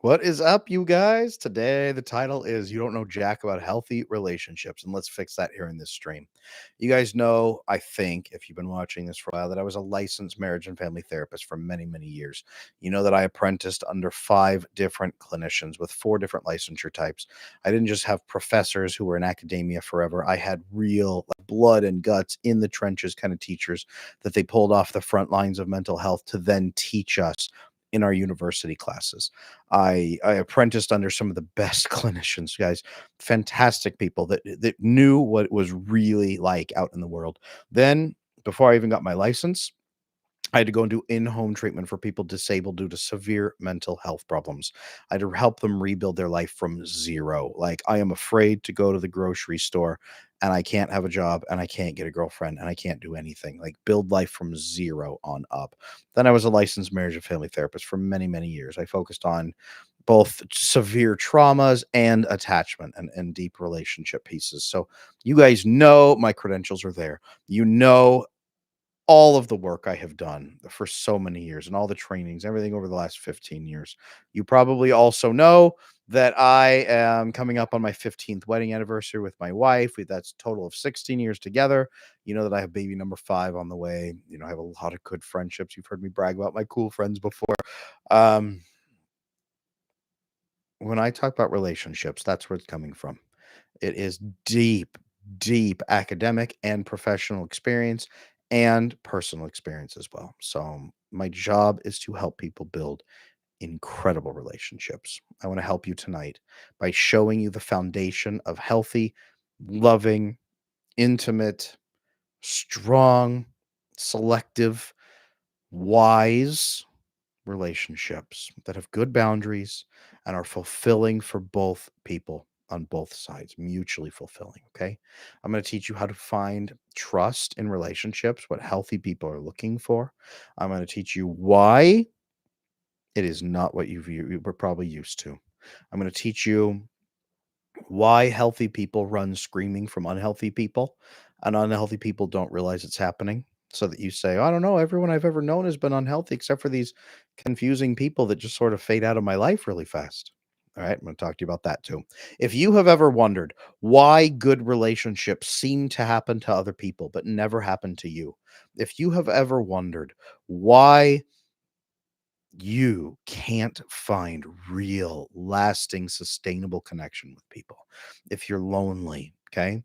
What is up, you guys? Today, the title is You Don't Know Jack About Healthy Relationships, and let's fix that here in this stream. You guys know, I think, if you've been watching this for a while, that I was a licensed marriage and family therapist for many, many years. You know that I apprenticed under 5 different clinicians with 4 different licensure types. I didn't just have professors who were in academia forever, I had real blood and guts in the trenches kind of teachers that they pulled off the front lines of mental health to then teach us in our university classes. I apprenticed under some of the best clinicians, guys, fantastic people that knew what it was really like out in the world. Then, before I even got my license, I had to go and do in-home treatment for people disabled due to severe mental health problems. I had to help them rebuild their life from zero. Like, I am afraid to go to the grocery store and I can't have a job and I can't get a girlfriend and I can't do anything. Like, build life from zero on up. Then I was a licensed marriage and family therapist for many, many years. I focused on both severe traumas and attachment and deep relationship pieces. So you guys know my credentials are there. You know all of the work I have done for so many years and all the trainings, everything over the last 15 years. You probably also know that I am coming up on my 15th wedding anniversary with my wife. That's a total of 16 years together. You know that I have baby number 5 on the way. You know, I have a lot of good friendships. You've heard me brag about my cool friends before. Um, when I talk about relationships, that's where it's coming from. It is deep, deep academic and professional experience and personal experience as well. So, my job is to help people build incredible relationships. I want to help you tonight by showing you the foundation of healthy, loving, intimate, strong, selective, wise relationships that have good boundaries and are fulfilling for both people on both sides, mutually fulfilling. Okay. I'm going to teach you how to find trust in relationships, what healthy people are looking for. I'm going to teach you why it is not what you were probably used to. I'm going to teach you why healthy people run screaming from unhealthy people and unhealthy people don't realize it's happening, so that you say, I don't know, everyone I've ever known has been unhealthy except for these confusing people that just sort of fade out of my life really fast. All right, I'm going to talk to you about that too. If you have ever wondered why good relationships seem to happen to other people but never happen to you, if you have ever wondered why you can't find real, lasting, sustainable connection with people, if you're lonely, okay?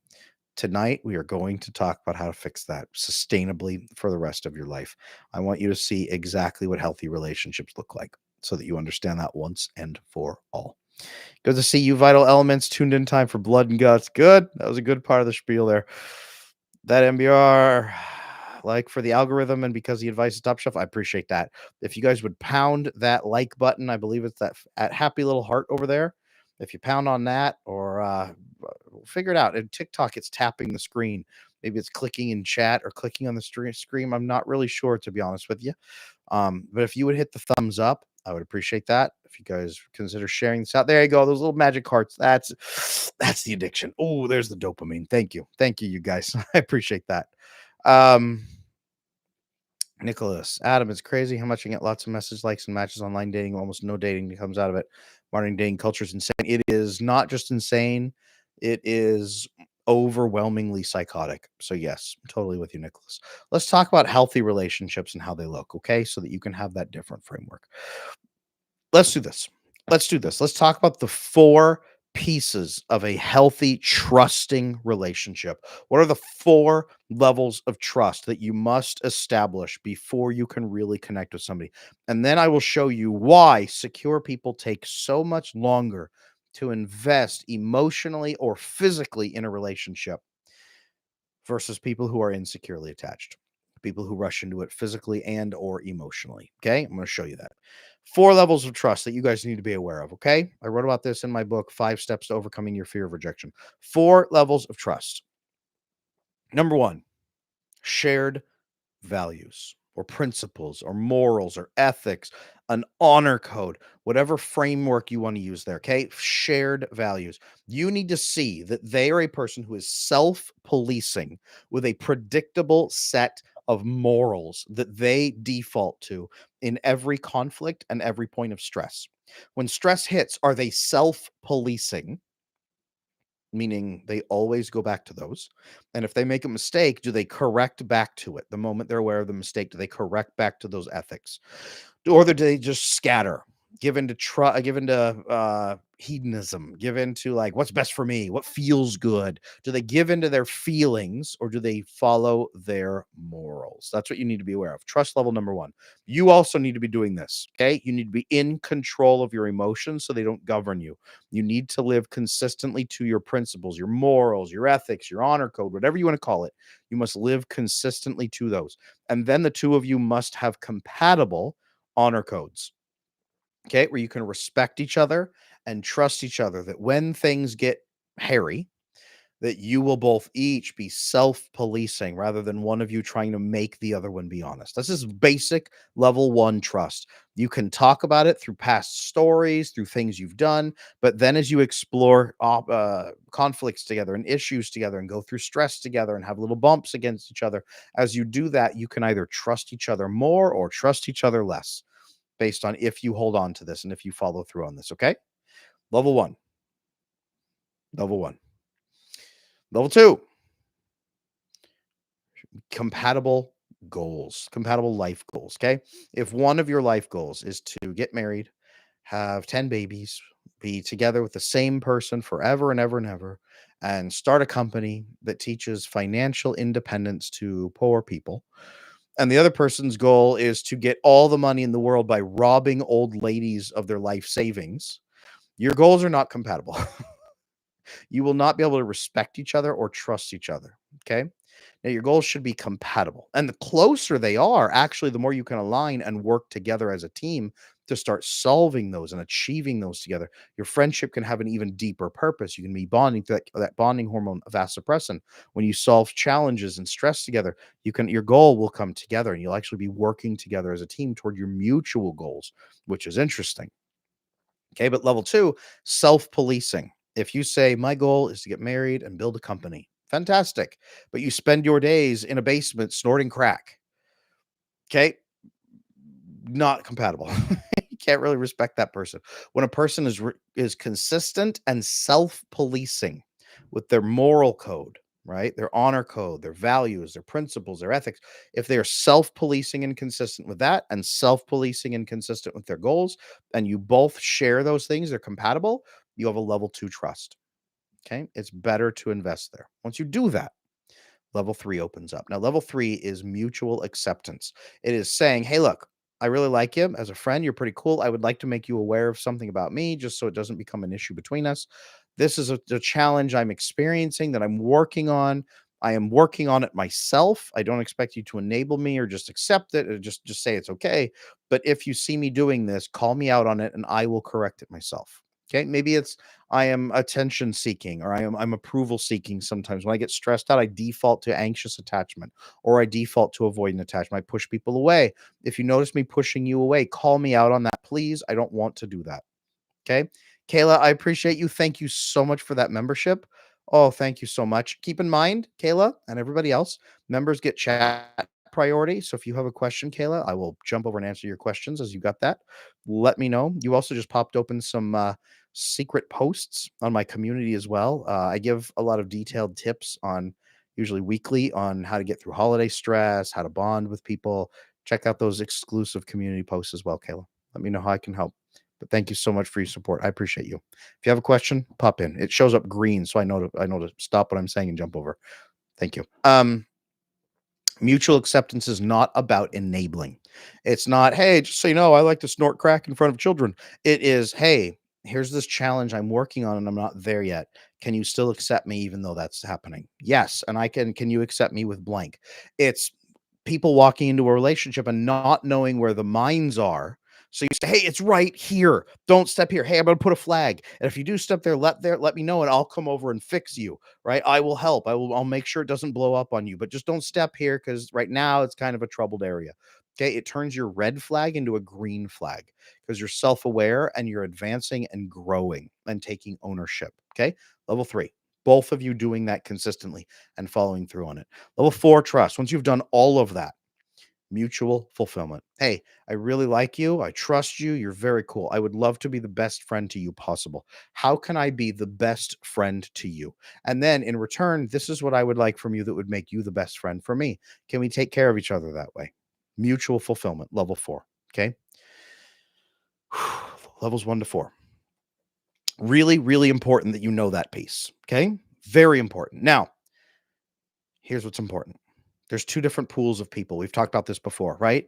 Tonight, we are going to talk about how to fix that sustainably for the rest of your life. I want you to see exactly what healthy relationships look like so that you understand that once and for all. Good to see you, Vital Elements, tuned in time for Blood and Guts. Good. That was a good part of the spiel there. That MBR, like for the algorithm and because the advice is top shelf, I appreciate that. If you guys would pound that like button, I believe it's that at happy little heart over there. If you pound on that or figure it out. In TikTok, it's tapping the screen. Maybe it's clicking in chat or clicking on the screen. I'm not really sure, to be honest with you. But if you would hit the thumbs up, I would appreciate that. If you guys consider sharing this out, there you go. Those little magic hearts. That's the addiction. Oh, there's the dopamine. Thank you, you guys. I appreciate that. Um, Nicholas, Adam, it's crazy how much you get lots of message likes and matches online dating. Almost no dating comes out of it. Modern dating culture is insane. It is not just insane; it is overwhelmingly psychotic. So yes, I'm totally with you, Nicholas. Let's talk about healthy relationships and how they look, okay? So that you can have that different framework. Let's do this. Let's do this. Let's talk about the 4 pieces of a healthy, trusting relationship. What are the 4 levels of trust that you must establish before you can really connect with somebody? And then I will show you why secure people take so much longer to invest emotionally or physically in a relationship versus people who are insecurely attached, people who rush into it physically and or emotionally. Okay, I'm going to show you that. 4 levels of trust that you guys need to be aware of. Okay, I wrote about this in my book, 5 Steps to Overcoming Your Fear of Rejection. 4 levels of trust. Number 1, shared values or principles or morals or ethics, an honor code, whatever framework you want to use there. Okay. Shared values. You need to see that they are a person who is self policing with a predictable set of morals that they default to in every conflict and every point of stress. When stress hits, are they self policing, meaning they always go back to those? And if they make a mistake, do they correct back to it? The moment they're aware of the mistake, do they correct back to those ethics? Or do they just scatter, give into hedonism, give into like what's best for me, what feels good? Do they give into their feelings or do they follow their morals? That's what you need to be aware of. Trust level number one. You also need to be doing this. Okay. You need to be in control of your emotions so they don't govern you. You need to live consistently to your principles, your morals, your ethics, your honor code, whatever you want to call it. You must live consistently to those. And then the two of you must have compatible honor codes, okay, where you can respect each other and trust each other that when things get hairy, that you will both each be self-policing rather than one of you trying to make the other one be honest. This is basic level 1 trust. You can talk about it through past stories, through things you've done, but then as you explore conflicts together and issues together and go through stress together and have little bumps against each other, as you do that, you can either trust each other more or trust each other less based on if you hold on to this and if you follow through on this, okay? Level 1. Level 1. Level 2, compatible goals, compatible life goals, okay? If one of your life goals is to get married, have 10 babies, be together with the same person forever and ever and ever, and start a company that teaches financial independence to poor people, and the other person's goal is to get all the money in the world by robbing old ladies of their life savings, your goals are not compatible. You will not be able to respect each other or trust each other. Okay. Now, your goals should be compatible. And the closer they are, actually, the more you can align and work together as a team to start solving those and achieving those together. Your friendship can have an even deeper purpose. You can be bonding to that bonding hormone, vasopressin. When you solve challenges and stress together, your goal will come together and you'll actually be working together as a team toward your mutual goals, which is interesting. Okay, but level 2, self-policing. If you say, "My goal is to get married and build a company," fantastic, but you spend your days in a basement snorting crack, okay? Not compatible. You can't really respect that person. When a person is consistent and self-policing with their moral code, right? Their honor code, their values, their principles, their ethics. If they are self-policing and consistent with that and self-policing and consistent with their goals, and you both share those things, they're compatible, you have a level 2 trust. Okay? It's better to invest there. Once you do that, level 3 opens up. Now, level 3 is mutual acceptance. It is saying, "Hey, look, I really like you as a friend. You're pretty cool. I would like to make you aware of something about me just so it doesn't become an issue between us. This is a challenge I'm experiencing that I'm working on. I am working on it myself. I don't expect you to enable me or just accept it or just say it's okay. But if you see me doing this, call me out on it and I will correct it myself." Okay? Maybe it's I am attention seeking or I'm approval seeking sometimes. When I get stressed out, I default to anxious attachment or I default to avoidant attachment. I push people away. If you notice me pushing you away, call me out on that, please. I don't want to do that. Okay. Kayla, I appreciate you. Thank you so much for that membership. Oh, thank you so much. Keep in mind, Kayla and everybody else, members get chat priority. So if you have a question, Kayla, I will jump over and answer your questions as you got that. Let me know. You also just popped open some secret posts on my community as well. I give a lot of detailed tips on usually weekly on how to get through holiday stress, how to bond with people. Check out those exclusive community posts as well, Kayla. Let me know how I can help. But thank you so much for your support. I appreciate you. If you have a question, pop in. It shows up green, so I know to stop what I'm saying and jump over. Thank you. Mutual acceptance is not about enabling. It's not, "Hey, just so you know, I like to snort crack in front of children." It is, "Hey, here's this challenge I'm working on and I'm not there yet. Can you still accept me even though that's happening?" Yes, and I can you accept me with blank? It's people walking into a relationship and not knowing where the mines are. So you say, "Hey, it's right here. Don't step here. Hey, I'm gonna put a flag. And if you do step there, let me know and I'll come over and fix you. Right? I will help. I'll make sure it doesn't blow up on you. But just don't step here because right now it's kind of a troubled area." Okay. It turns your red flag into a green flag because you're self-aware and you're advancing and growing and taking ownership. Okay. Level 3. Both of you doing that consistently and following through on it. Level 4, trust. Once you've done all of that, mutual fulfillment. Hey, I really like you. I trust you. You're very cool. I would love to be the best friend to you possible. How can I be the best friend to you? And then in return, this is what I would like from you that would make you the best friend for me. Can we take care of each other that way? Mutual fulfillment, level 4. Okay. Levels 1 to 4. Really, really important that you know that piece. Okay. Very important. Now, here's what's important. There's two different pools of people. We've talked about this before, right?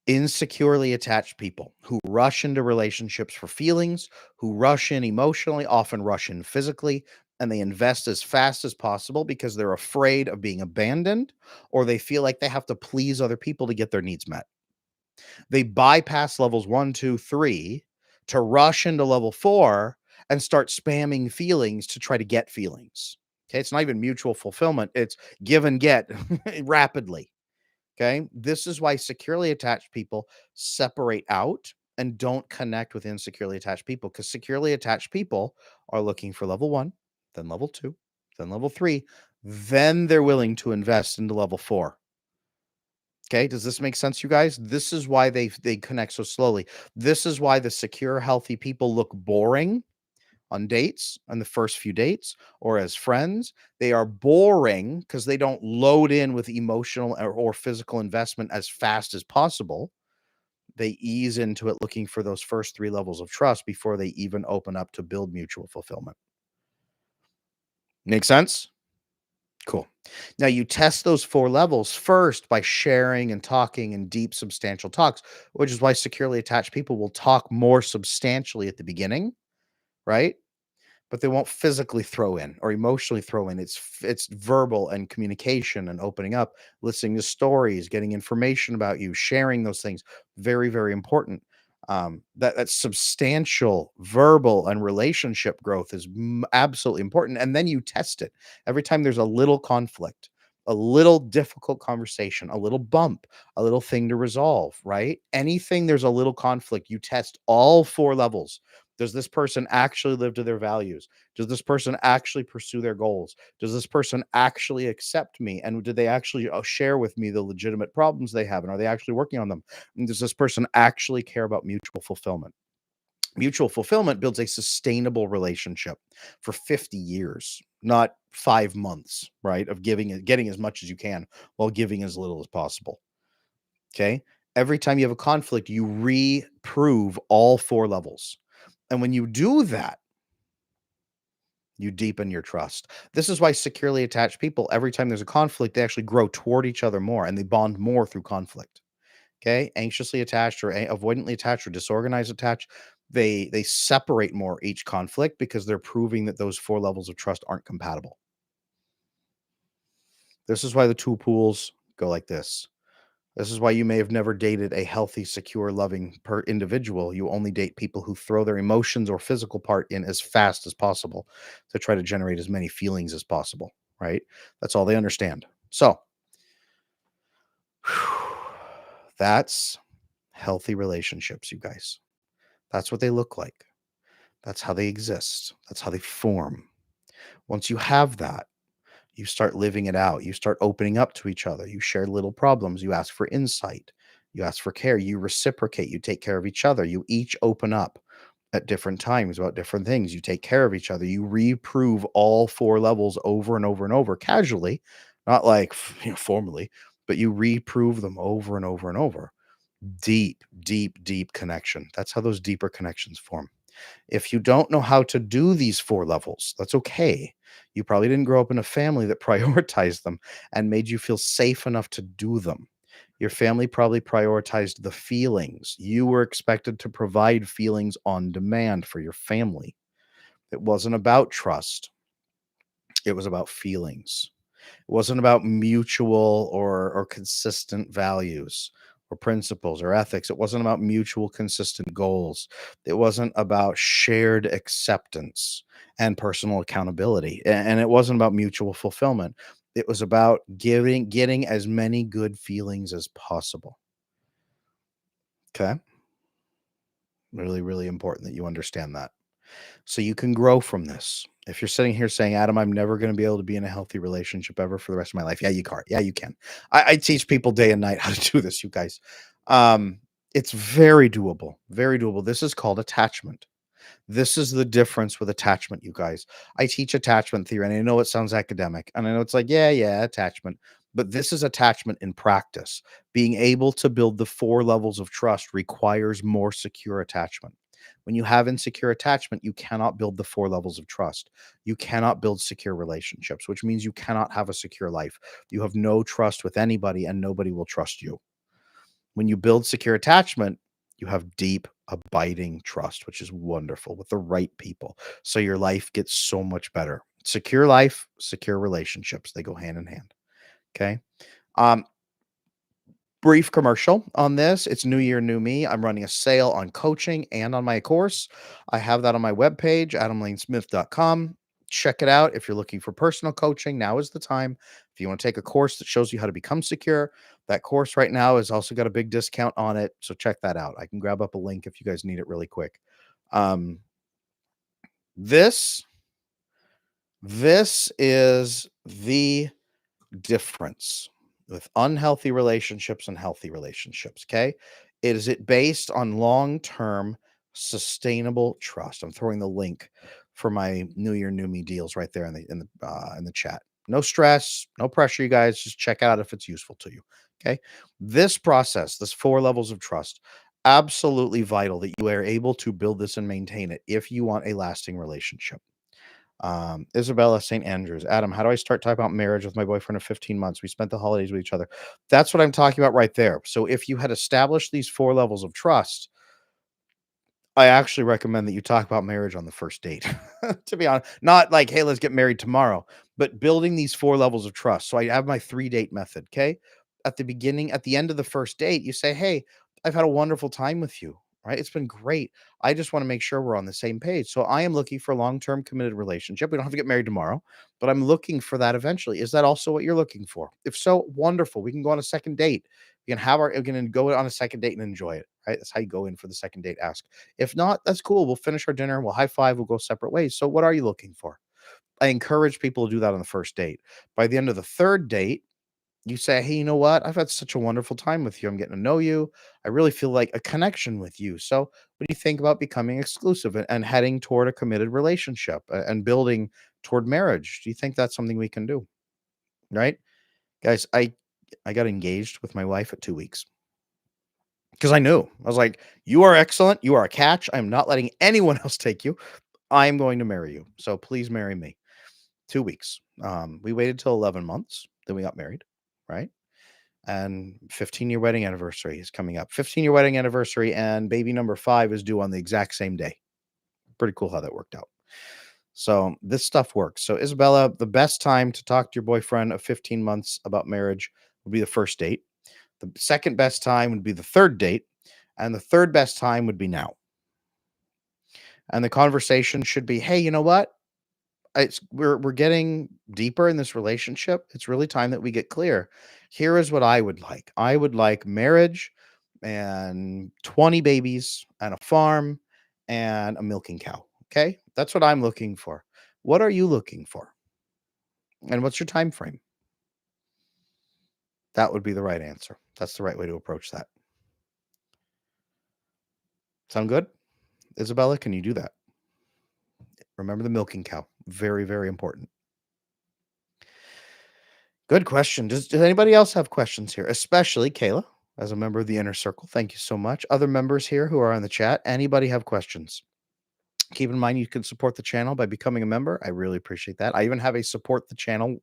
Insecurely attached people who rush into relationships for feelings, who rush in emotionally, often rush in physically, and they invest as fast as possible because they're afraid of being abandoned or they feel like they have to please other people to get their needs met. They bypass levels 1, 2, 3 to rush into level 4 and start spamming feelings to try to get feelings. Okay, it's not even mutual fulfillment, it's give and get rapidly. Okay. This is why securely attached people separate out and don't connect with insecurely attached people because securely attached people are looking for level 1, then level 2, then level 3. Then they're willing to invest into level 4. Okay. Does this make sense, you guys? This is why they connect so slowly. This is why the secure, healthy people look boring on dates, on the first few dates, or as friends. They are boring because they don't load in with emotional or physical investment as fast as possible. They ease into it looking for those first 3 levels of trust before they even open up to build mutual fulfillment. Make sense? Cool. Now you test those 4 levels first by sharing and talking in deep, substantial talks, which is why securely attached people will talk more substantially at the beginning, right? But they won't physically throw in or emotionally throw in. It's verbal and communication and opening up, listening to stories, getting information about you, sharing those things. Very, very important. That substantial verbal and relationship growth is absolutely important. And then you test it every time there's a little conflict, a little difficult conversation, a little bump, a little thing to resolve. Right? Anything there's a little conflict, you test all 4 levels. Does this person actually live to their values? Does this person actually pursue their goals? Does this person actually accept me? And do they actually share with me the legitimate problems they have? And are they actually working on them? And does this person actually care about mutual fulfillment? Mutual fulfillment builds a sustainable relationship for 50 years, not 5 months, right? Of getting as much as you can while giving as little as possible. Okay. Every time you have a conflict, you reprove all 4 levels. And when you do that, you deepen your trust. This is why securely attached people, every time there's a conflict, they actually grow toward each other more and they bond more through conflict. Okay. Anxiously attached or avoidantly attached or disorganized attached, they separate more each conflict because they're proving that those 4 levels of trust aren't compatible. This is why the two pools go like this. This is why you may have never dated a healthy, secure, loving individual. You only date people who throw their emotions or physical part in as fast as possible to try to generate as many feelings as possible, right? That's all they understand. So, that's healthy relationships, you guys. That's what they look like. That's how they exist. That's how they form. Once you have that, you start living it out. You start opening up to each other. You share little problems. You ask for insight. You ask for care. You reciprocate. You take care of each other. You each open up at different times about different things. You take care of each other. You reprove all 4 levels over and over and over casually, not like formally, but you reprove them over and over and over. Deep, deep, deep connection. That's how those deeper connections form. If you don't know how to do these 4 levels, that's okay. You probably didn't grow up in a family that prioritized them and made you feel safe enough to do them. Your family probably prioritized the feelings. You were expected to provide feelings on demand for your family. It wasn't about trust, it was about feelings. It wasn't about mutual or consistent values or principles or ethics. It wasn't about mutual consistent goals. It wasn't about shared acceptance and personal accountability. And it wasn't about mutual fulfillment. It was about getting as many good feelings as possible. Okay? Really, really important that you understand that. So you can grow from this. If you're sitting here saying, Adam, I'm never going to be able to be in a healthy relationship ever for the rest of my life. Yeah, you can. Yeah, you can. I teach people day and night how to do this, you guys. Um, it's very doable. Very doable. This is called attachment. This is the difference with attachment, you guys. I teach attachment theory, and I know it sounds academic, and I know it's like, yeah, attachment. But this is attachment in practice. Being able to build the 4 levels of trust requires more secure attachment. When you have insecure attachment, you cannot build the 4 levels of trust. You cannot build secure relationships, which means you cannot have a secure life. You have no trust with anybody, and nobody will trust you. When you build secure attachment, you have deep, abiding trust, which is wonderful with the right people. So your life gets so much better. Secure life, secure relationships, they go hand in hand. Okay. Um, Brief commercial on this. It's New Year, New Me. I'm running a sale on coaching and on my course. I have that on my webpage, adamlanesmith.com. Check it out. If you're looking for personal coaching, now is the time. If you want to take a course that shows you how to become secure, that course right now has also got a big discount on it. So check that out. I can grab up a link if you guys need it really quick. Um, this this is the difference with unhealthy relationships and healthy relationships. Okay. Is it based on long term sustainable trust? I'm throwing the link for my New Year, New Me deals right there in the chat. No stress, no pressure, you guys. Just check out if it's useful to you. Okay. This process, this 4 levels of trust, absolutely vital that you are able to build this and maintain it if you want a lasting relationship. Isabella St. Andrews. Adam, how do I start talking about marriage with my boyfriend of 15 months? We spent the holidays with each other. That's what I'm talking about right there. So if you had established these 4 levels of trust, I actually recommend that you talk about marriage on the first date. To be honest, not like, hey, let's get married tomorrow, but building these 4 levels of trust. So I have my 3-date method. Okay. At the beginning, at the end of the first date, you say, hey, I've had a wonderful time with you. Right. It's been great. I just want to make sure we're on the same page. So I am looking for a long-term committed relationship. We don't have to get married tomorrow, but I'm looking for that eventually. Is that also what you're looking for? If so, wonderful. We can go on a second date. We can go on a second date and enjoy it. Right. That's how you go in for the second date. Ask. If not, that's cool. We'll finish our dinner. We'll high five. We'll go separate ways. So, what are you looking for? I encourage people to do that on the first date. By the end of the third date, you say, hey, you know what? I've had such a wonderful time with you. I'm getting to know you. I really feel like a connection with you. So, what do you think about becoming exclusive and heading toward a committed relationship and building toward marriage? Do you think that's something we can do? Right? Guys, I got engaged with my wife at 2 weeks. Because I knew. I was like, "You are excellent. You are a catch. I'm not letting anyone else take you. I am going to marry you. So please marry me." 2 weeks. We waited till 11 months, then we got married, right? And 15-year wedding anniversary is coming up. 15-year wedding anniversary and baby number 5 is due on the exact same day. Pretty cool how that worked out. So this stuff works. So Isabella, the best time to talk to your boyfriend of 15 months about marriage would be the first date. The second best time would be the third date, and the third best time would be now. And the conversation should be, "Hey, you know what? We're getting deeper in this relationship. It's really time that we get clear. Here is what I would like. I would like marriage and 20 babies and a farm and a milking cow. Okay? That's what I'm looking for. What are you looking for? And what's your time frame?" That would be the right answer. That's the right way to approach that. Sound good? Isabella, can you do that? Remember the milking cow. Very, very important. Good question. Does anybody else have questions here? Especially Kayla, as a member of the inner circle. Thank you so much. Other members here who are on the chat, anybody have questions? Keep in mind you can support the channel by becoming a member. I really appreciate that. I even have a support the channel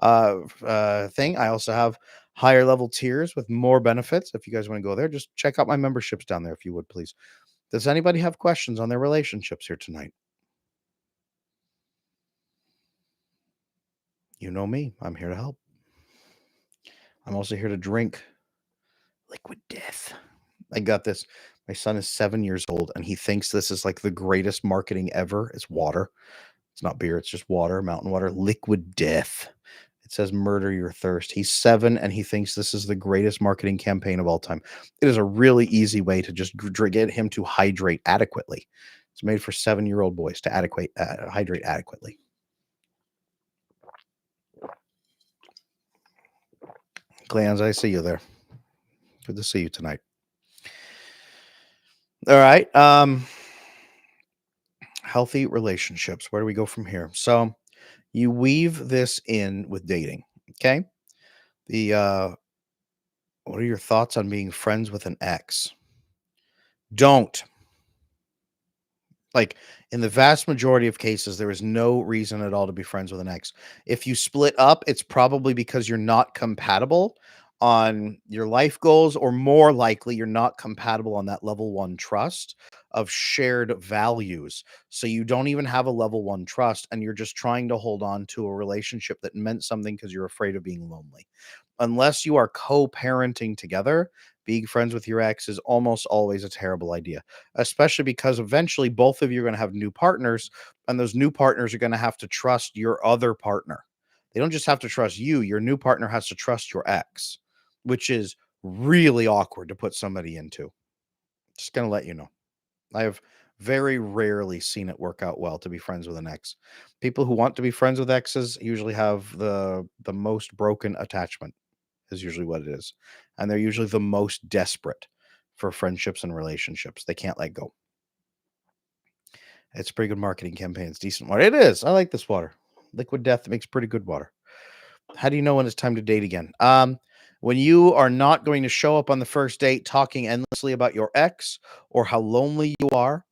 thing. I also have higher level tiers with more benefits. If you guys want to go there, just check out my memberships down there if you would, please. Does anybody have questions on their relationships here tonight? You know me. I'm here to help. I'm also here to drink liquid death. I got this. My son is 7 years old, and he thinks this is like the greatest marketing ever. It's water. It's not beer. It's just water, mountain water, liquid death. It says murder your thirst. He's 7, and he thinks this is the greatest marketing campaign of all time. It is a really easy way to just get him to hydrate adequately. It's made for 7-year-old boys to hydrate adequately. Clans, I see you there. Good to see you tonight. All right. Healthy relationships. Where do we go from here? So you weave this in with dating. Okay. The what are your thoughts on being friends with an ex? Don't. Like, in the vast majority of cases, there is no reason at all to be friends with an ex. If you split up, it's probably because you're not compatible on your life goals, or more likely, you're not compatible on that level one trust of shared values. So you don't even have a level one trust, and you're just trying to hold on to a relationship that meant something because you're afraid of being lonely. Unless you are co-parenting together, being friends with your ex is almost always a terrible idea, especially because eventually both of you are going to have new partners, and those new partners are going to have to trust your other partner. They don't just have to trust you, your new partner has to trust your ex, which is really awkward to put somebody into. Just going to let you know. I have very rarely seen it work out well to be friends with an ex. People who want to be friends with exes usually have the most broken attachment is usually what it is. And they're usually the most desperate for friendships and relationships. They can't let go. It's a pretty good marketing campaign. It's decent water. It is. I like this water. Liquid Death makes pretty good water. How do you know when it's time to date again? When you are not going to show up on the first date talking endlessly about your ex or how lonely you are,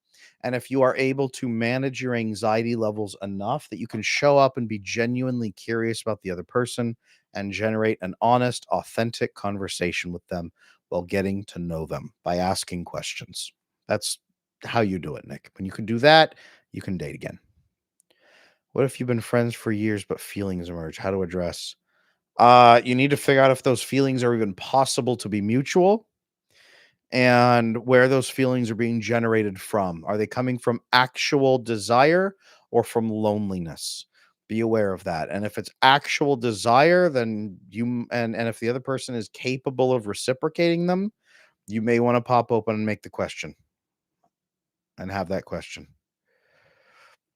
and if you are able to manage your anxiety levels enough that you can show up and be genuinely curious about the other person and generate an honest, authentic conversation with them while getting to know them by asking questions. That's how you do it, Nick. When you can do that, you can date again. What if you've been friends for years but feelings emerge? How to address? You need to figure out if those feelings are even possible to be mutual and where those feelings are being generated from. Are they coming from actual desire or from loneliness? Be aware of that. And if it's actual desire, then and if the other person is capable of reciprocating them, you may want to pop open and make the question and have that question.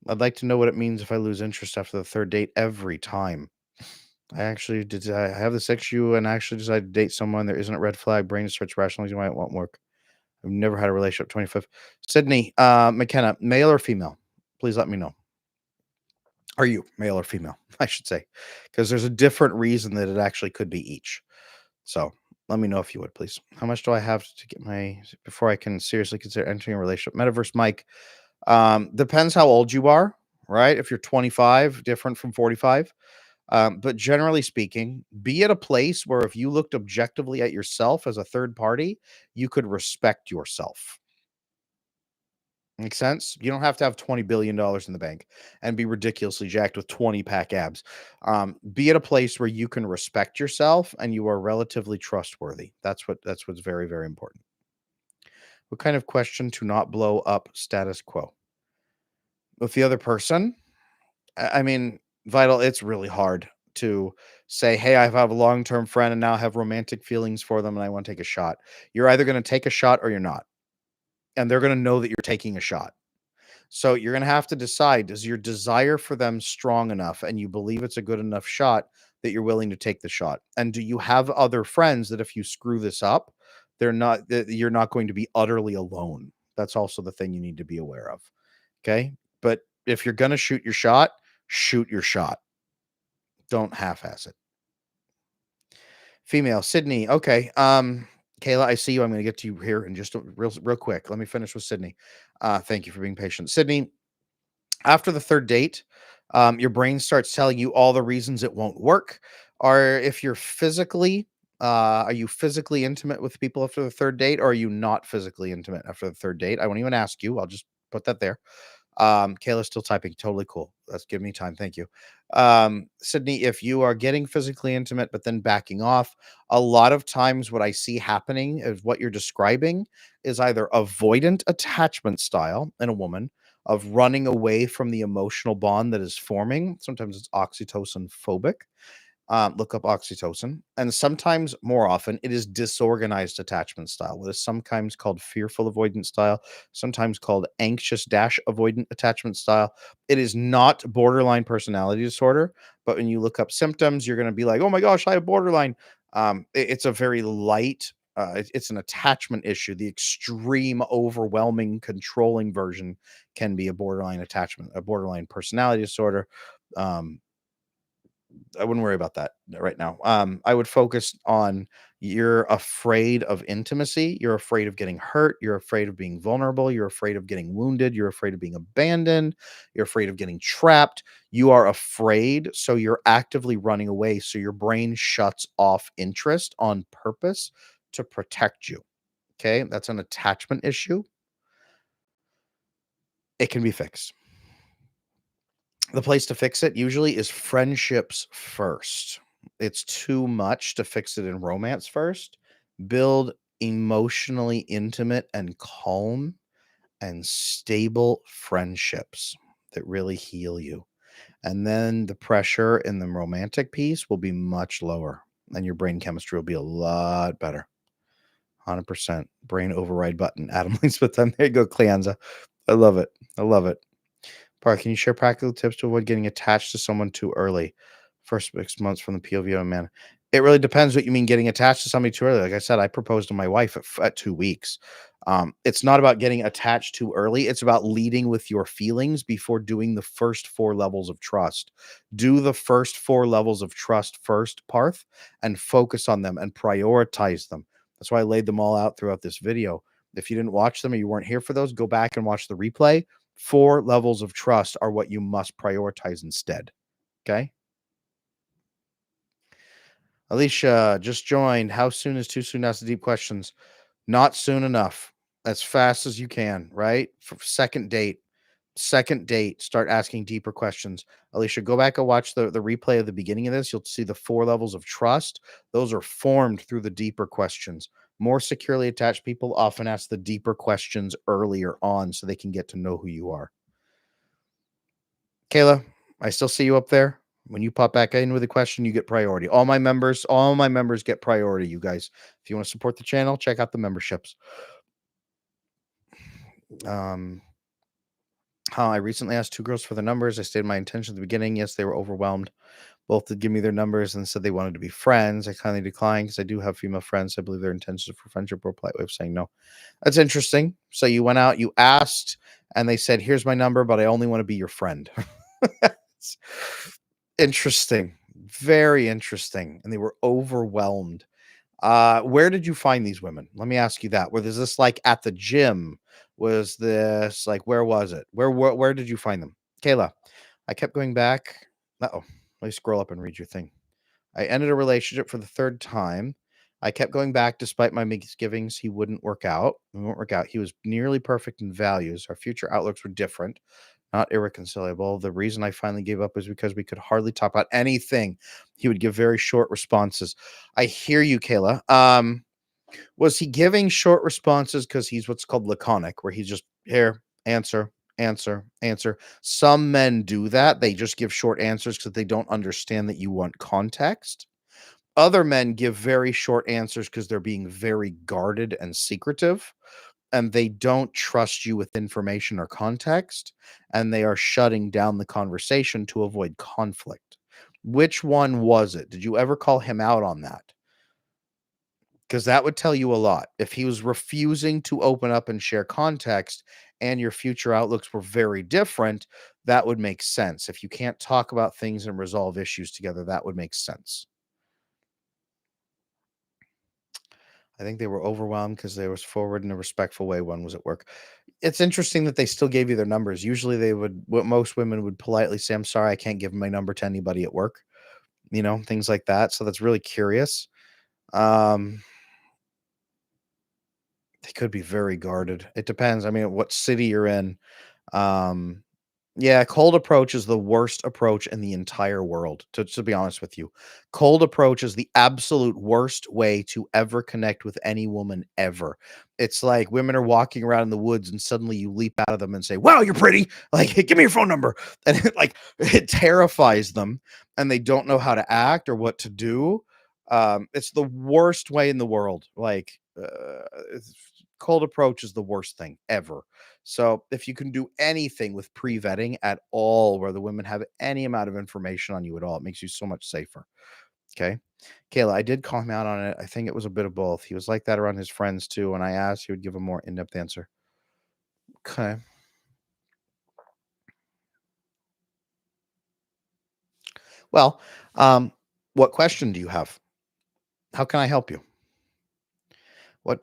I'd like to know what it means if I lose interest after the third date every time. I have this issue and actually decided to date someone. There isn't a red flag. Brain starts rationalizing why it won't work. I've never had a relationship. 25th. Sydney, McKenna, male or female? Please let me know. Are you male or female? I should say, because there's a different reason that it actually could be each. So let me know if you would, please. How much do I have to get my before I can seriously consider entering a relationship? Metaverse Mike. Depends how old you are, right? If you're 25, different from 45. But generally speaking, be at a place where if you looked objectively at yourself as a third party, you could respect yourself. Make sense? You don't have to have $20 billion in the bank and be ridiculously jacked with 20-pack abs. Be at a place where you can respect yourself and you are relatively trustworthy. That's what's very, very important. What kind of question to not blow up status quo? With the other person, I mean, Vital, it's really hard to say, "Hey, I have a long-term friend and now I have romantic feelings for them and I want to take a shot." You're either gonna take a shot or you're not, and they're gonna know that you're taking a shot. So you're gonna have to decide, is your desire for them strong enough and you believe it's a good enough shot that you're willing to take the shot? And do you have other friends that if you screw this up, you're not going to be utterly alone? That's also the thing you need to be aware of. Okay? But if you're gonna shoot your shot. Don't half-ass it. Female, Sydney. Okay. Kayla, I see you. I'm going to get to you here in just real quick. Let me finish with Sydney. Thank you for being patient. Sydney, after the third date, your brain starts telling you all the reasons it won't work. Or if you're are you physically intimate with people after the third date, or are you not physically intimate after the third date? I won't even ask you. I'll just put that there. Kayla's still typing. Totally cool. That's giving me time. Thank you. Sydney, if you are getting physically intimate but then backing off, a lot of times what I see happening is what you're describing is either avoidant attachment style in a woman of running away from the emotional bond that is forming. Sometimes it's oxytocin phobic. Look up oxytocin. And sometimes, more often, it is disorganized attachment style. What is sometimes called fearful avoidance style, sometimes called anxious dash avoidant attachment style. It is not borderline personality disorder, but when you look up symptoms, you're going to be like, oh my gosh, I have borderline. It's a very light. It's an attachment issue. The extreme, overwhelming, controlling version can be a borderline attachment, a borderline personality disorder. Um, I wouldn't worry about that right now. I would focus on you're afraid of intimacy, you're afraid of getting hurt, you're afraid of being vulnerable, you're afraid of getting wounded, you're afraid of being abandoned, you're afraid of getting trapped. You are afraid, so you're actively running away. So your brain shuts off interest on purpose to protect you. Okay, that's an attachment issue. It can be fixed. The place to fix it usually is friendships first. It's too much to fix it in romance first. Build emotionally intimate and calm and stable friendships that really heal you. And then the pressure in the romantic piece will be much lower and your brain chemistry will be a lot better. 100% brain override button. Adam links with them. There you go, Cleanza. I love it. I love it. Park, can you share practical tips to avoid getting attached to someone too early? First 6 months from the POV of a man. It really depends what you mean getting attached to somebody too early. Like I said, I proposed to my wife at 2 weeks. It's not about getting attached too early. It's about leading with your feelings before doing the first 4 levels of trust. Do the first 4 levels of trust first, Parth, and focus on them and prioritize them. That's why I laid them all out throughout this video. If you didn't watch them or you weren't here for those, go back and watch the replay. 4 levels of trust are what you must prioritize instead. Okay. Alicia just joined. How soon is too soon? Ask the deep questions. Not soon enough. As fast as you can, right? For second date, start asking deeper questions. Alicia, go back and watch the replay of the beginning of this. You'll see the 4 levels of trust. Those are formed through the deeper questions. More securely attached people often ask the deeper questions earlier on so they can get to know who you are. Kayla, I still see you up there. When you pop back in with a question, you get priority. All my members get priority, you guys. If you want to support the channel, check out the memberships. Um, I recently asked 2 girls for the numbers. I stated my intention at the beginning. Yes, they were overwhelmed. Both did give me their numbers and said they wanted to be friends. I kindly declined because I do have female friends. I believe their intentions for friendship were a polite way of saying no. That's interesting. So you went out, you asked, and they said, "Here's my number, but I only want to be your friend." It's interesting. Very interesting. And they were overwhelmed. Where did you find these women? Let me ask you that. Was this like at the gym? Was this like where was it? Where did you find them? Kayla, I kept going back. Uh-oh. Let me scroll up and read your thing. I ended a relationship for the third time. I kept going back despite my misgivings. He wouldn't work out. He won't work out. He was nearly perfect in values. Our future outlooks were different, not irreconcilable. The reason I finally gave up is because we could hardly talk about anything. He would give very short responses. I hear you, Kayla. Was he giving short responses because he's what's called laconic, where he's just here, answer, answer, answer? Some men do that. They just give short answers because they don't understand that you want context. Other men give very short answers because they're being very guarded and secretive, and they don't trust you with information or context, and they are shutting down the conversation to avoid conflict. Which one was it? Did you ever call him out on that? Because that would tell you a lot. If he was refusing to open up and share context and your future outlooks were very different, that would make sense. If you can't talk about things and resolve issues together, that would make sense. I think they were overwhelmed because they was forward in a respectful way. One was at work. It's interesting that they still gave you their numbers. Usually they would, what most women would politely say, "I'm sorry, I can't give my number to anybody at work," things like that. So that's really curious. Um, they could be very guarded. It depends. I mean, what city you're in. Um, yeah, cold approach is the worst approach in the entire world, to be honest with you. Cold approach is the absolute worst way to ever connect with any woman ever. It's like women are walking around in the woods and suddenly you leap out of them and say, "Wow, you're pretty. Like, hey, give me your phone number." And it terrifies them and they don't know how to act or what to do. It's the worst way in the world. It's- cold approach is the worst thing ever. So if you can do anything with pre-vetting at all, where the women have any amount of information on you at all, it makes you so much safer. Okay. Kayla, I did call him out on it. I think it was a bit of both. He was like that around his friends too. When I asked, he would give a more in depth answer. Okay. Well, um, what question do you have? How can I help you? What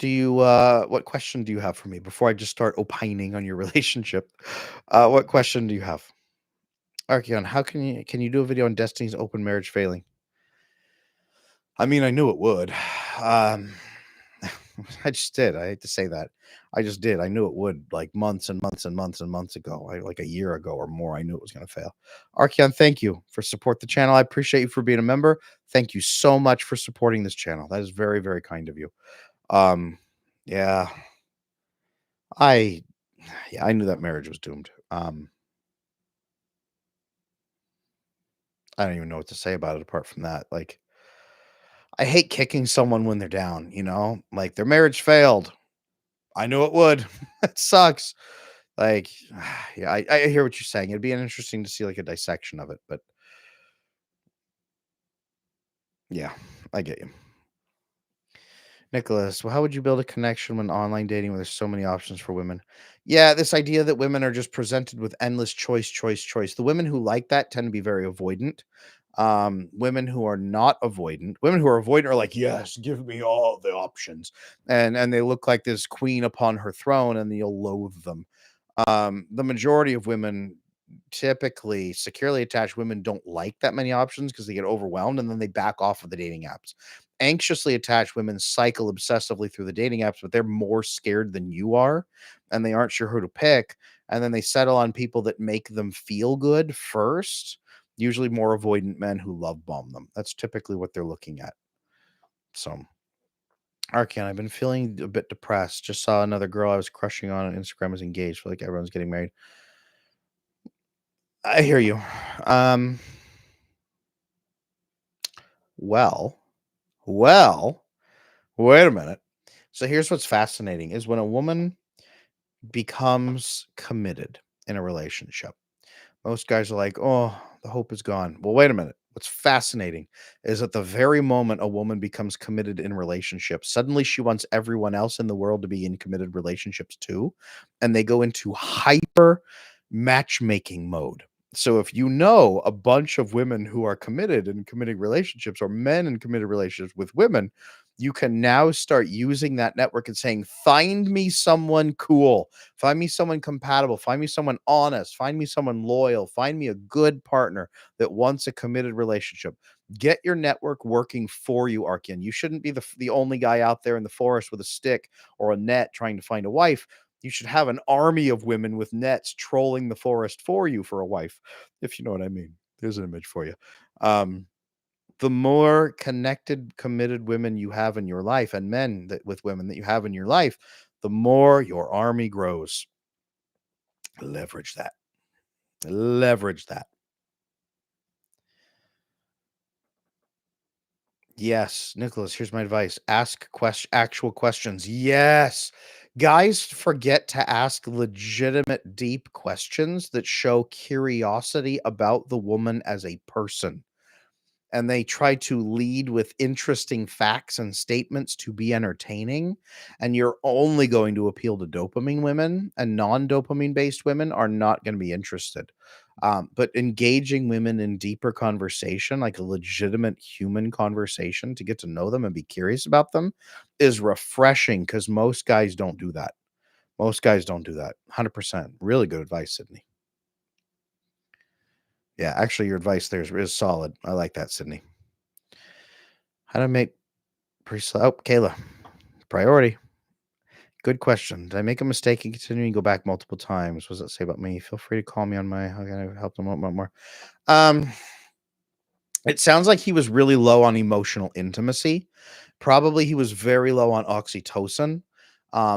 question do you have for me before I just start opining on your relationship? What question do you have? Archeon, how can you do a video on Destiny's open marriage failing? I mean, I knew it would. Um, I just did. I hate to say that. I just did. I knew it would, like months and months and months and months ago. Like a year ago or more. I knew it was going to fail. Archeon, thank you for support the channel. I appreciate you for being a member. Thank you so much for supporting this channel. That is very, very kind of you. Um, yeah, I yeah, I knew that marriage was doomed. I don't even know what to say about it apart from that. Like, I hate kicking someone when they're down, Like their marriage failed. I knew it would. It sucks. Like, yeah, I hear what you're saying. It'd be interesting to see like a dissection of it, but yeah, I get you. Nicholas, well, how would you build a connection when online dating when there's so many options for women? Yeah, this idea that women are just presented with endless choice, choice, choice. The women who like that tend to be very avoidant. Women who are not avoidant, women who are avoidant are like, yes, give me all the options. And they look like this queen upon her throne, and you'll loathe them. The majority of women, typically securely attached women, don't like that many options because they get overwhelmed and then they back off of the dating apps. Anxiously attached women cycle obsessively through the dating apps, but they're more scared than you are and they aren't sure who to pick. And then they settle on people that make them feel good first, usually more avoidant men who love bomb them. That's typically what they're looking at. So, Arcan, I've been feeling a bit depressed. Just saw another girl I was crushing on Instagram was engaged. Feel like everyone's getting married. I hear you. Um, well, well, wait a minute. So here's what's fascinating is when a woman becomes committed in a relationship. Most guys are like, "Oh, the hope is gone." Well, wait a minute. What's fascinating is at the very moment a woman becomes committed in relationships, suddenly she wants everyone else in the world to be in committed relationships too, and they go into hyper matchmaking mode. So if you know a bunch of women who are committed in committed relationships or men in committed relationships with women, you can now start using that network and saying, "Find me someone cool. Find me someone compatible. Find me someone honest. Find me someone loyal. Find me a good partner that wants a committed relationship." Get your network working for you, Arkin. You shouldn't be the only guy out there in the forest with a stick or a net trying to find a wife. You should have an army of women with nets trolling the forest for you for a wife, if you know what I mean. There's an image for you. Um, the more connected, committed women you have in your life and men that with women that you have in your life, the more your army grows. Leverage that. Leverage that. Yes, Nicholas, here's my advice. Ask actual questions. Yes. Guys forget to ask legitimate, deep questions that show curiosity about the woman as a person. And they try to lead with interesting facts and statements to be entertaining, and you're only going to appeal to dopamine women, and non-dopamine based women are not going to be interested. But engaging women in deeper conversation, like a legitimate human conversation to get to know them and be curious about them, is refreshing because most guys don't do that. Most guys don't do that. 100%. Really good advice, Sydney. Yeah, actually, your advice there is solid. I like that, Sydney. How to make oh, Kayla. Priority. Good question. Did I make a mistake in continuing to go back multiple times? What does that say about me? Feel free to call me on my how can I help them out more? Um, it sounds like he was really low on emotional intimacy. Probably he was very low on oxytocin,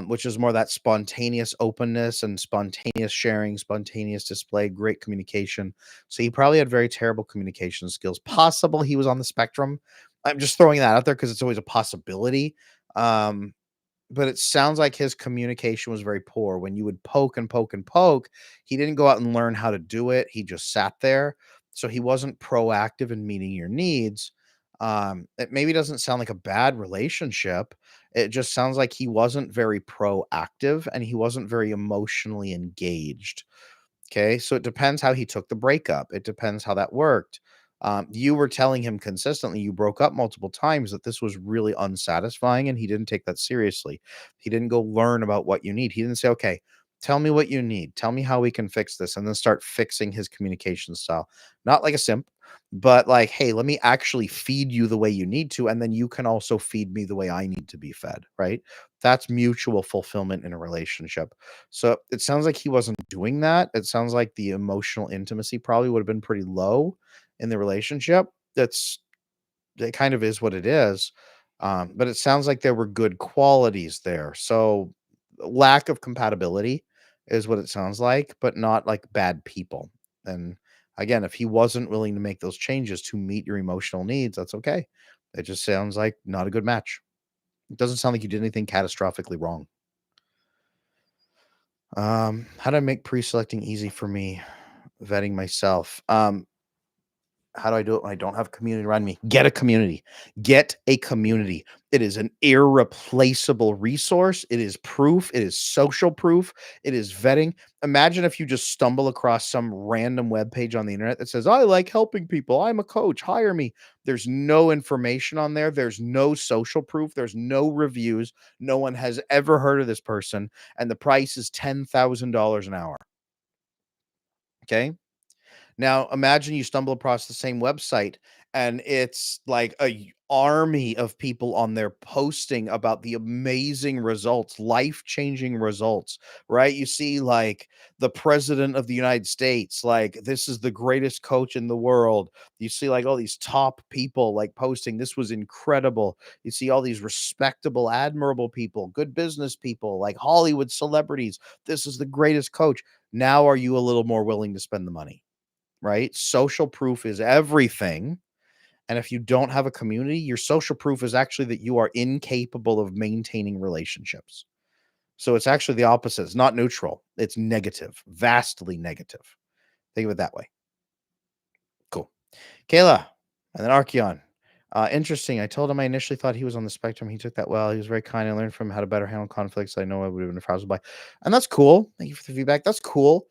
which is more that spontaneous openness and spontaneous sharing, spontaneous display, great communication. So he probably had very terrible communication skills. Possible he was on the spectrum. I'm just throwing that out there because it's always a possibility. Um, but it sounds like his communication was very poor. When you would poke and poke and poke, he didn't go out and learn how to do it. He just sat there. So he wasn't proactive in meeting your needs. It maybe doesn't sound like a bad relationship. It just sounds like he wasn't very proactive and he wasn't very emotionally engaged. Okay, so it depends how he took the breakup. It depends how that worked. You were telling him consistently, you broke up multiple times, that this was really unsatisfying, and he didn't take that seriously. He didn't go learn about what you need. He didn't say, okay, tell me what you need. Tell me how we can fix this, and then start fixing his communication style. Not like a simp, but like, hey, let me actually feed you the way you need to, and then you can also feed me the way I need to be fed, right? That's mutual fulfillment in a relationship. So it sounds like he wasn't doing that. It sounds like the emotional intimacy probably would have been pretty low in the relationship. It kind of is what it is. But it sounds like there were good qualities there. So lack of compatibility is what it sounds like, but not like bad people. And again, if he wasn't willing to make those changes to meet your emotional needs, that's okay. It just sounds like not a good match. It doesn't sound like you did anything catastrophically wrong. How do I make pre-selecting easy for me? Vetting myself. How do I do it when I don't have a community around me? Get a community. Get a community. It is an irreplaceable resource. It is proof. It is social proof. It is vetting. Imagine if you just stumble across some random web page on the internet that says, I like helping people. I'm a coach. Hire me. There's no information on there. There's no social proof. There's no reviews. No one has ever heard of this person. And the price is $10,000 an hour. Okay. Now, imagine you stumble across the same website and it's like army of people on there posting about the amazing results, life-changing results, right? You see like the president of the United States, like this is the greatest coach in the world. You see like all these top people like posting this was incredible. You see all these respectable, admirable people, good business people, like Hollywood celebrities. This is the greatest coach. Now are you a little more willing to spend the money? Right? Social proof is everything. And if you don't have a community, your social proof is actually that you are incapable of maintaining relationships. So it's actually the opposite. It's not neutral, it's negative, vastly negative. Think of it that way. Cool. Kayla, and then Archeon. Interesting. I told him I initially thought he was on the spectrum. He took that well. He was very kind. I learned from him how to better handle conflicts. I know I would have been frazzled by, and that's cool. Thank you for the feedback. That's cool.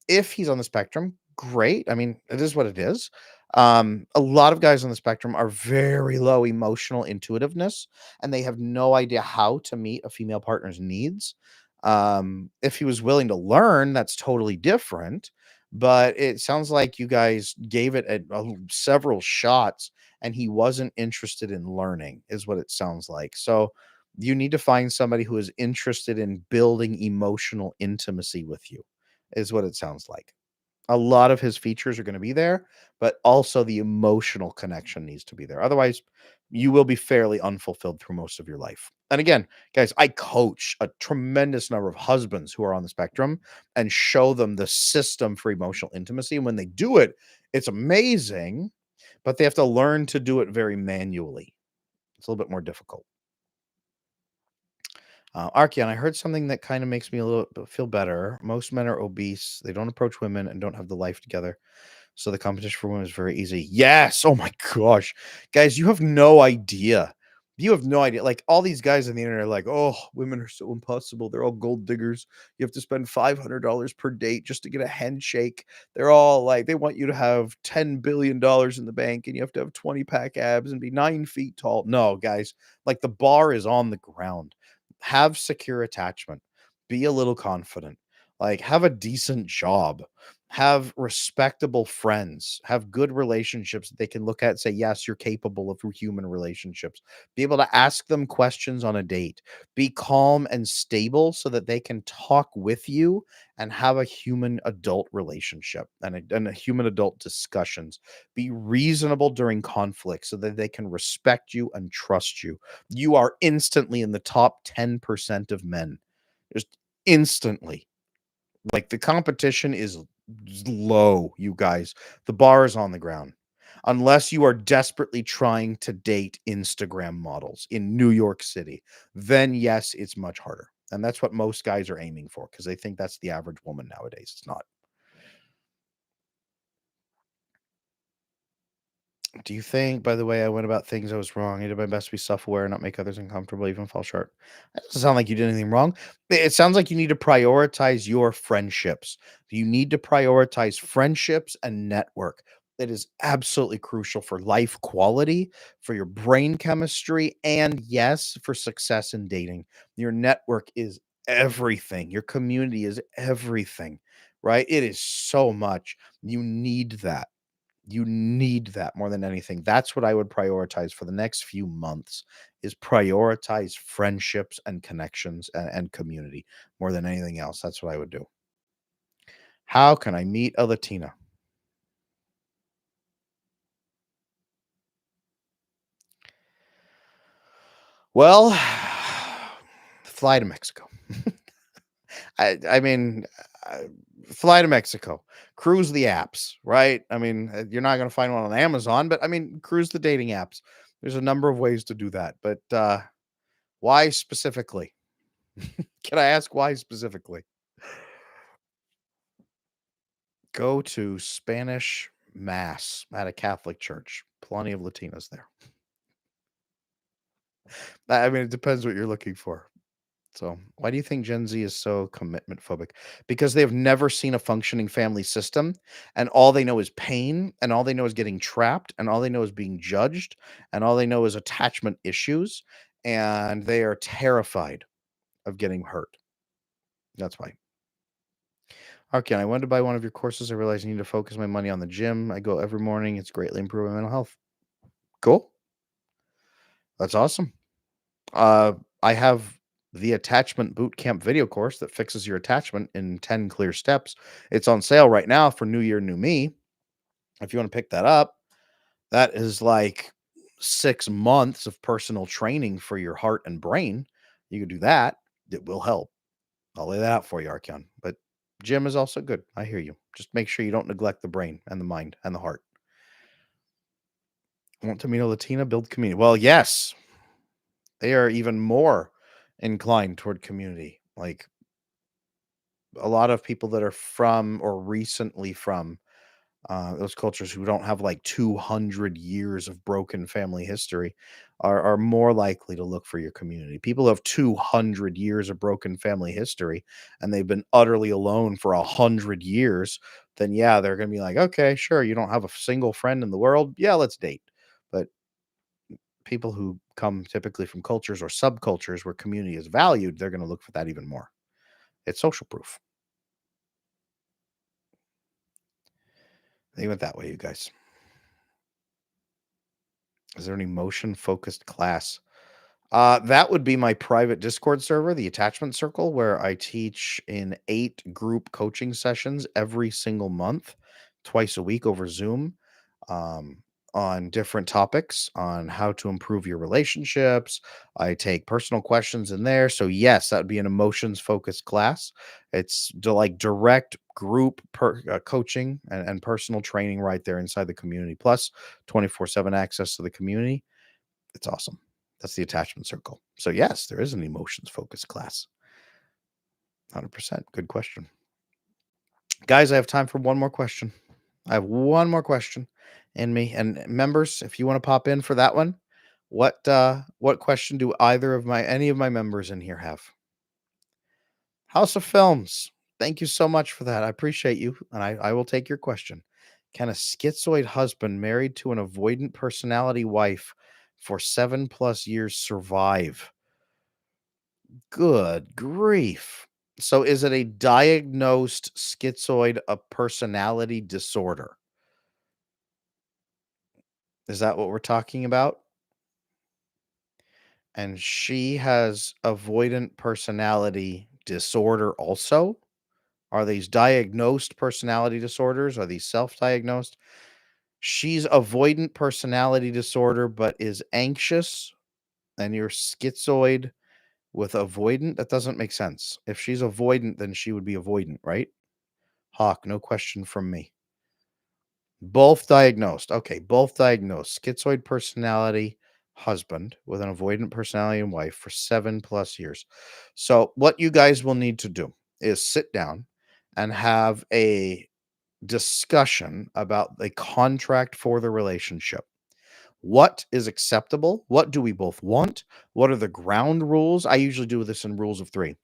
If he's on the spectrum, great. I mean, it is what it is. A lot of guys on the spectrum are very low emotional intuitiveness, and they have no idea how to meet a female partner's needs. If he was willing to learn, that's totally different, but it sounds like you guys gave it several shots and he wasn't interested in learning is what it sounds like. So you need to find somebody who is interested in building emotional intimacy with you is what it sounds like. A lot of his features are going to be there, but also the emotional connection needs to be there. Otherwise, you will be fairly unfulfilled through most of your life. And again, guys, I coach a tremendous number of husbands who are on the spectrum and show them the system for emotional intimacy. And when they do it, it's amazing, but they have to learn to do it very manually. It's a little bit more difficult. Archeon, I heard something that kind of makes me a little feel better. Most men are obese. They don't approach women and don't have the life together. So the competition for women is very easy. Yes. Oh my gosh. Guys, you have no idea. You have no idea. Like all these guys on the internet are like, oh, women are so impossible. They're all gold diggers. You have to spend $500 per date just to get a handshake. They're all like, they want you to have $10 billion in the bank and you have to have 20-pack abs and be 9 feet tall. No, guys, like the bar is on the ground. Have secure attachment. Be a little confident. Like have a decent job, have respectable friends, have good relationships that they can look at and say, yes, you're capable of human relationships. Be able to ask them questions on a date. Be calm and stable so that they can talk with you and have a human adult relationship and a human adult discussions. Be reasonable during conflict so that they can respect you and trust you. You are instantly in the top 10% of men. Just instantly. Like the competition is low, you guys. The bar is on the ground. Unless you are desperately trying to date Instagram models in New York City, then yes, it's much harder. And that's what most guys are aiming for because they think that's the average woman nowadays. It's not. Do you think, by the way, I went about things I was wrong? I did my best to be self-aware and not make others uncomfortable, even fall short. That doesn't sound like you did anything wrong. It sounds like you need to prioritize your friendships. You need to prioritize friendships and network. It is absolutely crucial for life quality, for your brain chemistry, and yes, for success in dating. Your network is everything. Your community is everything, right? It is so much. You need that. You need that more than anything. That's what I would prioritize for the next few months is prioritize friendships and connections and community more than anything else. That's what I would do. How can I meet a Latina? Well, fly to Mexico. I mean, uh, fly to Mexico, cruise the apps, right? I mean, you're not going to find one on Amazon, but I mean, cruise the dating apps. There's a number of ways to do that, but why specifically? Can I ask why specifically? Go to Spanish mass at a Catholic church. Plenty of Latinas there. I mean, it depends what you're looking for. So, why do you think Gen Z is so commitment phobic? Because they've never seen a functioning family system, and all they know is pain, and all they know is getting trapped, and all they know is being judged, and all they know is attachment issues, and they are terrified of getting hurt. That's why. Okay, I wanted to buy one of your courses. I realized I need to focus my money on the gym. I go every morning. It's greatly improved my mental health. Cool. That's awesome. Uh, I have the attachment boot camp video course that fixes your attachment in 10 clear steps. It's on sale right now for New Year, New Me. If you want to pick that up, that is like 6 months of personal training for your heart and brain. You could do that. It will help. I'll lay that out for you, Archeon. But gym is also good. I hear you. Just make sure you don't neglect the brain and the mind and the heart. Want to meet a Latina, build community. Well, yes, they are even more inclined toward community. Like a lot of people that are from or recently from those cultures who don't have like 200 years of broken family history are more likely to look for your community. People who have 200 years of broken family history and they've been utterly alone for 100 years, then yeah, they're going to be like, okay, sure, you don't have a single friend in the world. Yeah, let's date. But people who come typically from cultures or subcultures where community is valued, they're going to look for that even more. It's social proof. They went that way, you guys. Is there an emotion focused class? That would be my private Discord server, the Attachment Circle, where I teach in 8 group coaching sessions every single month, twice a week over Zoom, um, on different topics on how to improve your relationships. I take personal questions in there. So, yes, that would be an emotions focused class. It's like direct group coaching and personal training right there inside the community, plus 24/7 access to the community. It's awesome. That's the attachment circle. So yes, there is an emotions focused class. 100%. Good question. Guys, I have time for one more question. I have one more question in me. And members, if you want to pop in for that one, what question do either of my any of my members in here have? House of Films. Thank you so much for that. I appreciate you. And I will take your question. Can a schizoid husband married to an avoidant personality wife for 7+ years survive? Good grief. So is it a diagnosed schizoid a personality disorder? Is that what we're talking about? And she has avoidant personality disorder also? Are these diagnosed personality disorders? Are these self-diagnosed? She's avoidant personality disorder but is anxious and you're schizoid with avoidant? That doesn't make sense. If she's avoidant, then she would be avoidant, right? Hawk, no question from me. Both diagnosed. Okay, both diagnosed. Schizoid personality husband with an avoidant personality and wife for 7+ years. So, what you guys will need to do is sit down and have a discussion about the contract for the relationship. What is acceptable? What do we both want? What are the ground rules? I usually do this in rules of three.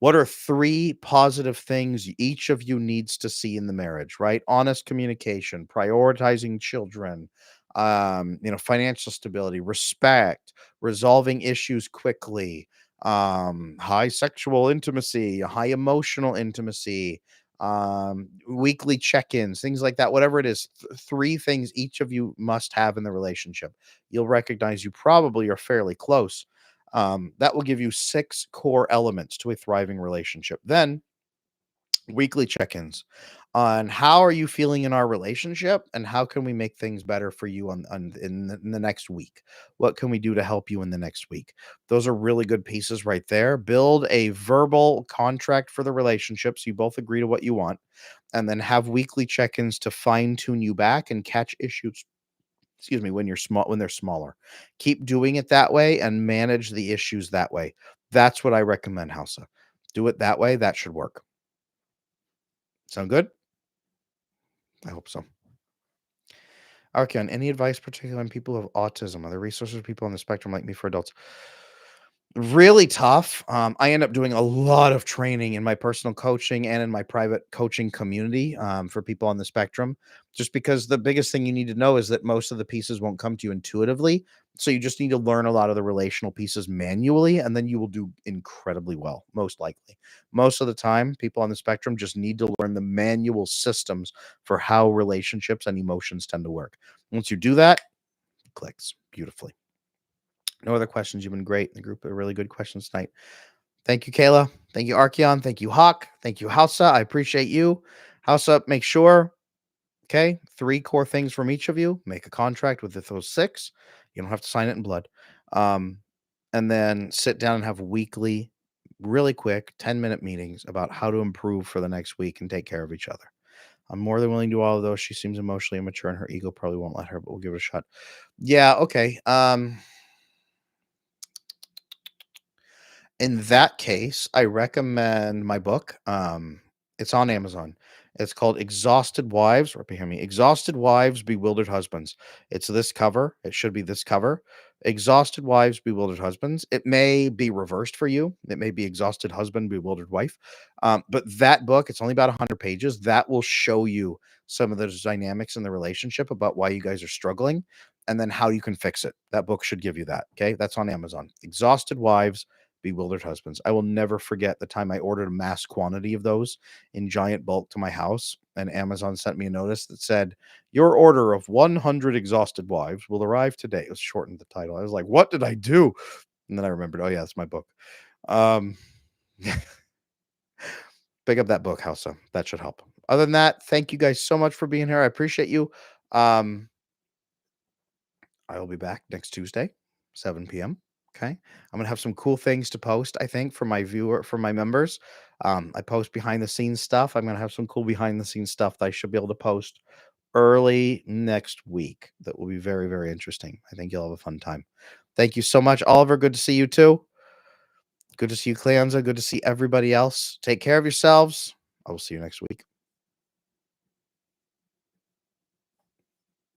What are three positive things each of you needs to see in the marriage, right? Honest communication, prioritizing children, financial stability, respect, resolving issues quickly, high sexual intimacy, high emotional intimacy, weekly check-ins, things like that. Whatever it is, three things each of you must have in the relationship. You'll recognize you probably are fairly close. That will give you six core elements to a thriving relationship. Then weekly check-ins on how are you feeling in our relationship and how can we make things better for you in the next week. What can we do to help you in the next week? Those are really good pieces right there. Build a verbal contract for the relationship so you both agree to what you want, and then have weekly check-ins to fine tune you back and catch issues, excuse me, when they're smaller. Keep doing it that way and manage the issues that way. That's what I recommend, Hausa. Do it that way. That should work. Sound good? I hope so. Archeon, any advice particularly on people who have autism? Are there resources for people on the spectrum like me for adults? Really tough. I end up doing a lot of training in my personal coaching and in my private coaching community, for people on the spectrum, just because the biggest thing you need to know is that most of the pieces won't come to you intuitively. So you just need to learn a lot of the relational pieces manually, and then you will do incredibly well, most likely. Most of the time, people on the spectrum just need to learn the manual systems for how relationships and emotions tend to work. Once you do that, it clicks beautifully. No other questions. You've been great. The group of really good questions tonight. Thank you, Kayla. Thank you, Archeon. Thank you, Hawk. Thank you, Hausa. I appreciate you. Hausa, make sure, okay, three core things from each of you. Make a contract with those six. You don't have to sign it in blood. Um, and then sit down and have weekly, really quick 10-minute meetings about how to improve for the next week and take care of each other. I'm more than willing to do all of those. She seems emotionally immature and her ego probably won't let her, but we'll give it a shot. Yeah, okay. In that case, I recommend my book. It's on Amazon. It's called Exhausted Wives. Repeat hear me. Exhausted Wives, Bewildered Husbands. It's this cover. It should be this cover. Exhausted Wives, Bewildered Husbands. It may be reversed for you. It may be Exhausted Husband, Bewildered Wife. But that book, it's only about 100 pages. That will show you some of those dynamics in the relationship about why you guys are struggling and then how you can fix it. That book should give you that. Okay. That's on Amazon. Exhausted Wives, Bewildered Husbands. I will never forget the time I ordered a mass quantity of those in giant bulk to my house, and Amazon sent me a notice that said, "Your order of 100 exhausted wives will arrive today." It was shortened the title. I was like, "What did I do?" And then I remembered, "Oh yeah, it's my book." Um, Pick up that book, Hausa. That should help. Other than that, thank you guys so much for being here. I appreciate you. Um, I will be back next Tuesday, 7 p.m. Okay. I'm gonna have some cool things to post, I think, for my members. I post behind the scenes stuff. I'm gonna have some cool behind the scenes stuff that I should be able to post early next week. That will be very, very interesting. I think you'll have a fun time. Thank you so much, Oliver. Good to see you too. Good to see you, Cleanza. Good to see everybody else. Take care of yourselves. I will see you next week.